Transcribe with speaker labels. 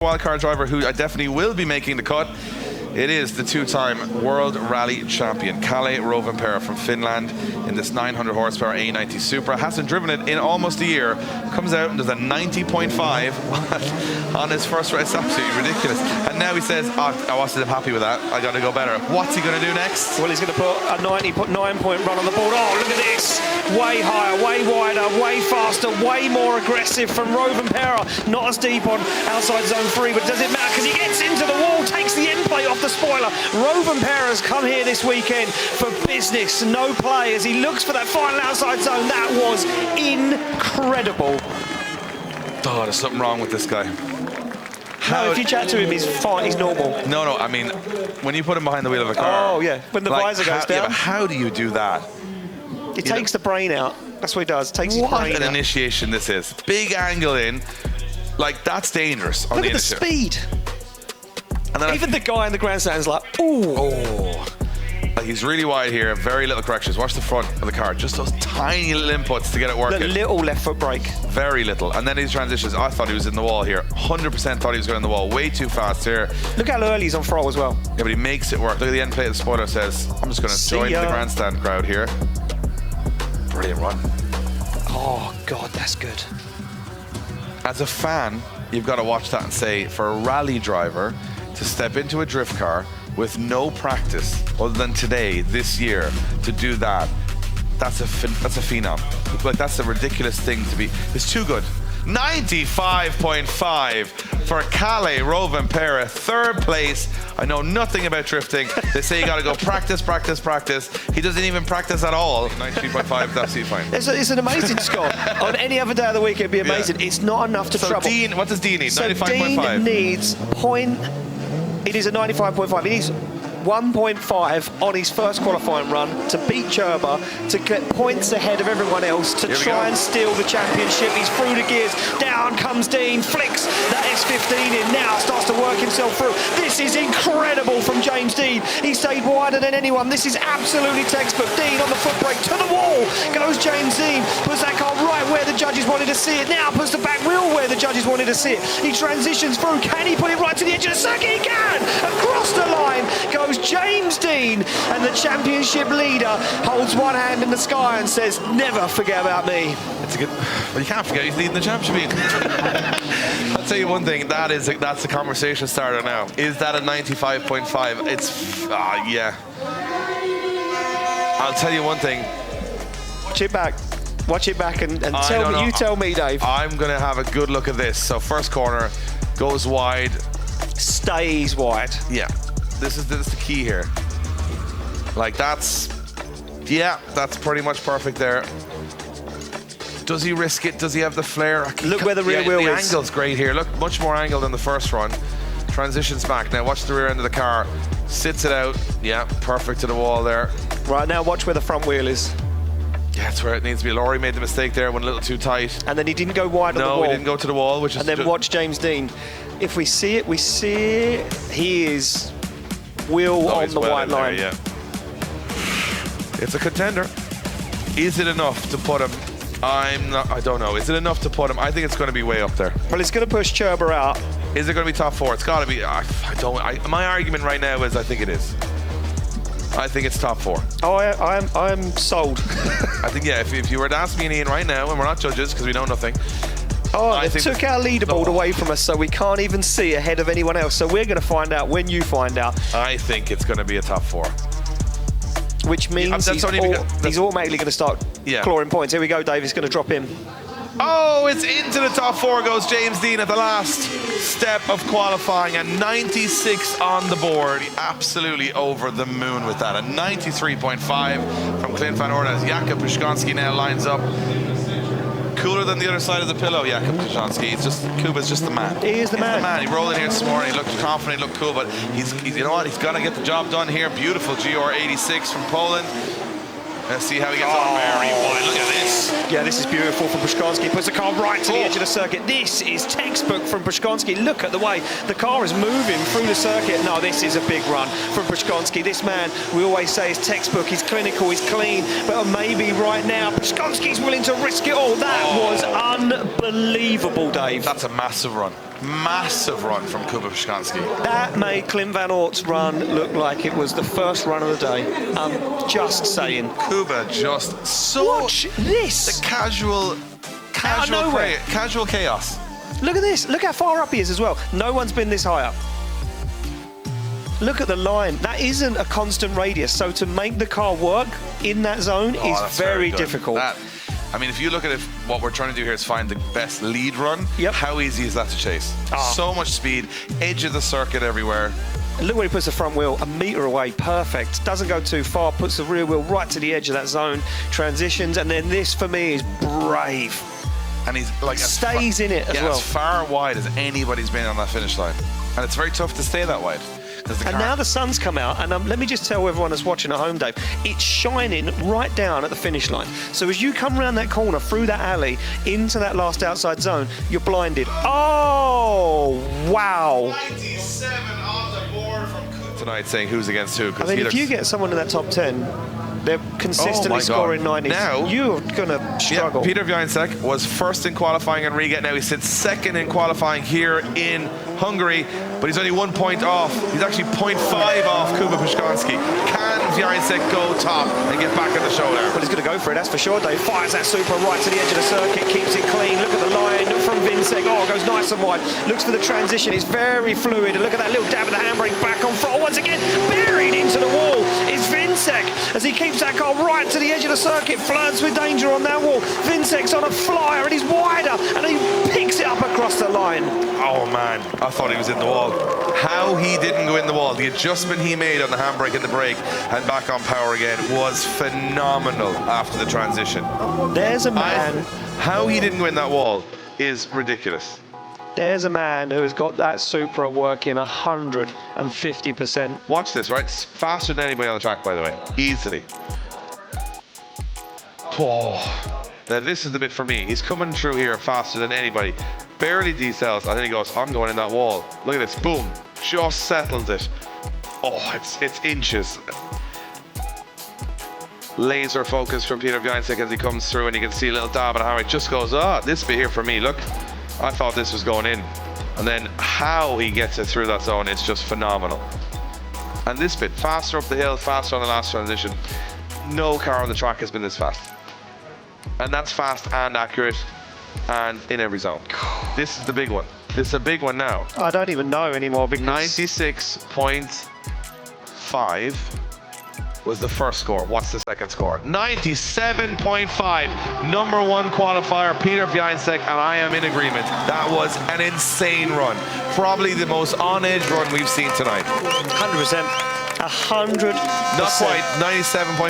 Speaker 1: Wildcard driver who I definitely will be making the cut. It is the two-time World Rally Champion, Kalle Rovanpera from Finland in this 900 horsepower A90 Supra. Hasn't driven it in almost a year. Comes out and does a 90.5 on his first race. It's absolutely ridiculous. And now he says, oh, I wasn't happy with that. I got to go better. What's he going to do next?
Speaker 2: Well, he's going to put a 90.9-point run on the board. Oh, look at this. Way higher, way wider, way faster, way more aggressive from Rovanpera. Not as deep on outside zone 3, but does it matter? Because he gets into the wall, takes the end plate off the spoiler. Rovanpera's come here this weekend for business, no play, as he looks for that final outside zone. That was incredible.
Speaker 1: Oh, there's something wrong with this guy.
Speaker 2: No, if you chat to him, he's fine, he's normal.
Speaker 1: No, I mean, when you put him behind the wheel of a car.
Speaker 2: Oh, yeah, when the visor goes down.
Speaker 1: Yeah, but how do you do that?
Speaker 2: It takes the brain out. That's what he does. It takes his brain out.
Speaker 1: What an initiation this is. Big angle in. Like, that's dangerous.
Speaker 2: Look at the speed. And then even the guy in the grandstand is like, ooh.
Speaker 1: Oh. Like, he's really wide here. Very little corrections. Watch the front of the car. Just those tiny little inputs to get it working.
Speaker 2: The little left foot brake.
Speaker 1: Very little. And then his transitions. I thought he was in the wall here. 100% thought he was going in the wall. Way too fast here.
Speaker 2: Look how early he's on throttle as well.
Speaker 1: Yeah, but he makes it work. Look at the end plate of the spoiler. Says, I'm just going to join the grandstand crowd here. Brilliant run.
Speaker 2: Oh, God, that's good.
Speaker 1: As a fan, you've got to watch that and say, for a rally driver to step into a drift car with no practice other than today, this year, to do that, that's a phenom. Like, that's a ridiculous thing to be. It's too good. 95.5 for Kalle Rovanpera, third place. I know nothing about drifting. They say you got to go practice, practice, practice. He doesn't even practice at all. 93.5, that's fine.
Speaker 2: It's an amazing score. On any other day of the week, it'd be amazing. Yeah. It's not enough to trouble.
Speaker 1: Deane, what does Deane need?
Speaker 2: So
Speaker 1: 95.5.
Speaker 2: Deane needs It is a 95.5. He needs 1.5 on his first qualifying run to beat Cherba, to get points ahead of everyone else, to try and steal the championship. He's through the gears. Down comes Deane, flicks that S15 in now, starts to work himself through. This is incredible from James Deane. He stayed wider than anyone. This is absolutely textbook. Deane on the foot brake to the wall goes James Deane, puts that car right where the judges wanted to see it. Now puts the back wheel where the judges wanted to see it. He transitions through. Can he put it right to the edge of the circuit? He can! Across the line goes James Deane, and the championship leader holds one hand in the sky and says, never forget about me.
Speaker 1: It's a good, well, you can't forget he's leading the championship. I'll tell you one thing, that's the conversation starter now. Is that a 95.5? It's, yeah. I'll tell you one thing.
Speaker 2: Watch it back. Watch it back and tell me. You tell me, Dave.
Speaker 1: I'm going to have a good look at this. So first corner goes wide.
Speaker 2: Stays wide.
Speaker 1: Yeah. This is the key here. Like, that's pretty much perfect there. Does he risk it? Does he have the flair?
Speaker 2: Look where the rear wheel is.
Speaker 1: The angle's great here. Look, much more angle than the first run. Transitions back. Now watch the rear end of the car. Sits it out. Yeah, perfect to the wall there.
Speaker 2: Right, now watch where the front wheel is.
Speaker 1: Yeah, that's where it needs to be. Laurie made the mistake there, went a little too tight.
Speaker 2: And then he didn't go wide on the wall.
Speaker 1: No, he didn't go to the wall, which is...
Speaker 2: And then watch James Deane. If we see it, we see it. He is... wheel on the white line.
Speaker 1: There, yeah. It's a contender. Is it enough to put him? I don't know. Is it enough to put him? I think it's going to be way up there.
Speaker 2: Well, it's going to push Cherba out.
Speaker 1: Is it going to be top 4? It's got to be. My argument right now is I think it is. I think it's top 4.
Speaker 2: Oh, I'm sold.
Speaker 1: I think, yeah, if you were to ask me and Ian right now, and we're not judges because we know nothing.
Speaker 2: Oh, they took our leaderboard away from us, so we can't even see ahead of anyone else. So we're going to find out when you find out.
Speaker 1: I think it's going to be a top 4.
Speaker 2: Which means he's automatically going to start clawing points. Here we go, Dave. He's going to drop in.
Speaker 1: Oh, it's into the top 4 goes James Deane at the last step of qualifying. A 96 on the board. Absolutely over the moon with that. A 93.5 from Clint van Orden as Jakub Przygonski now lines up. Cooler than the other side of the pillow, Jakub Przygonski. Kuba's just the man.
Speaker 2: He is the man.
Speaker 1: The man. He rolled in here this morning. He looked confident. He looked cool, but he's you know what? He's got to get the job done here. Beautiful GR86 from Poland. Let's see how he gets on. Very wide. Look at this.
Speaker 2: Yeah, this is beautiful from Przygonski. Puts the car right to the edge of the circuit. This is textbook from Przygonski. Look at the way the car is moving through the circuit. No, this is a big run from Przygonski. This man, we always say, is textbook. He's clinical, he's clean. But maybe right now, Przygonski's willing to risk it all. That was Unbelievable, Dave.
Speaker 1: That's a massive run. Massive run from Jakub Przygonski.
Speaker 2: That made Clint Van Ort's run look like it was the first run of the day. I'm just saying.
Speaker 1: Kuba just so...
Speaker 2: Watch this.
Speaker 1: The casual chaos.
Speaker 2: Look at this. Look how far up he is as well. No one's been this high up. Look at the line. That isn't a constant radius. So to make the car work in that zone is very difficult.
Speaker 1: I mean, if you look at it, what we're trying to do here is find the best lead run.
Speaker 2: Yep.
Speaker 1: How easy is that to chase? So much speed, edge of the circuit everywhere.
Speaker 2: And look where he puts the front wheel, a metre away, perfect. Doesn't go too far, puts the rear wheel right to the edge of that zone, transitions, and then this for me is brave.
Speaker 1: And he's like
Speaker 2: stays in it as well.
Speaker 1: As far wide as anybody's been on that finish line. And it's very tough to stay that wide.
Speaker 2: And now the sun's come out, and let me just tell everyone that's watching at home, Dave, it's shining right down at the finish line. So as you come around that corner, through that alley, into that last outside zone, you're blinded. Oh, wow.
Speaker 1: 97 on the board from Kuba tonight, saying who's against who.
Speaker 2: I mean, if you get someone in that top 10, they're consistently scoring 90s.
Speaker 1: Now,
Speaker 2: you're going to struggle.
Speaker 1: Piotr Wiecek was first in qualifying in Riga. Now he sits second in qualifying here in Hungary, but he's only 1 point off. He's actually 0.5 off Kuba Przygonski. Can Wiecek go top and get back in the showdown?
Speaker 2: Well, he's going to go for it, that's for sure, Dave. Fires that super right to the edge of the circuit, keeps it clean. Look at the line from Wiecek. Oh, it goes nice and wide. Looks for the transition. It's very fluid. And look at that little dab of the handbrake back on throttle. Once again, buried into the wall is Wiecek as he keeps that car right to the edge of the circuit. Flirts with danger on that wall. Wiecek's on a flyer and he's wider and he picks it up across the line.
Speaker 1: Oh, man. I thought he was in the wall. How he didn't go in the wall, the adjustment he made on the handbrake and the brake and back on power again was phenomenal after the transition.
Speaker 2: There's a man.
Speaker 1: How he didn't go in that wall is ridiculous.
Speaker 2: There's a man who has got that Supra working 150%.
Speaker 1: Watch this, right? It's faster than anybody on the track, by the way. Easily. Oh. Now this is the bit for me. He's coming through here faster than anybody. Barely decels, and then he goes, I'm going in that wall. Look at this, boom. Just settles it. Oh, it's inches. Laser focus from Piotr Wiecek as he comes through, and you can see a little dab and how it just goes, this bit here for me, look. I thought this was going in. And then how he gets it through that zone, it's just phenomenal. And this bit, faster up the hill, faster on the last transition. No car on the track has been this fast. And that's fast and accurate and in every zone. This is the big one. This is a big one now.
Speaker 2: I don't even know anymore because
Speaker 1: 96.5 was the first score. What's the second score? 97.5. Number one qualifier, Piotr Wiecek, and I am in agreement. That was an insane run. Probably the most on-edge run we've seen tonight.
Speaker 2: 100%. 100%.
Speaker 1: Not quite, 97.5.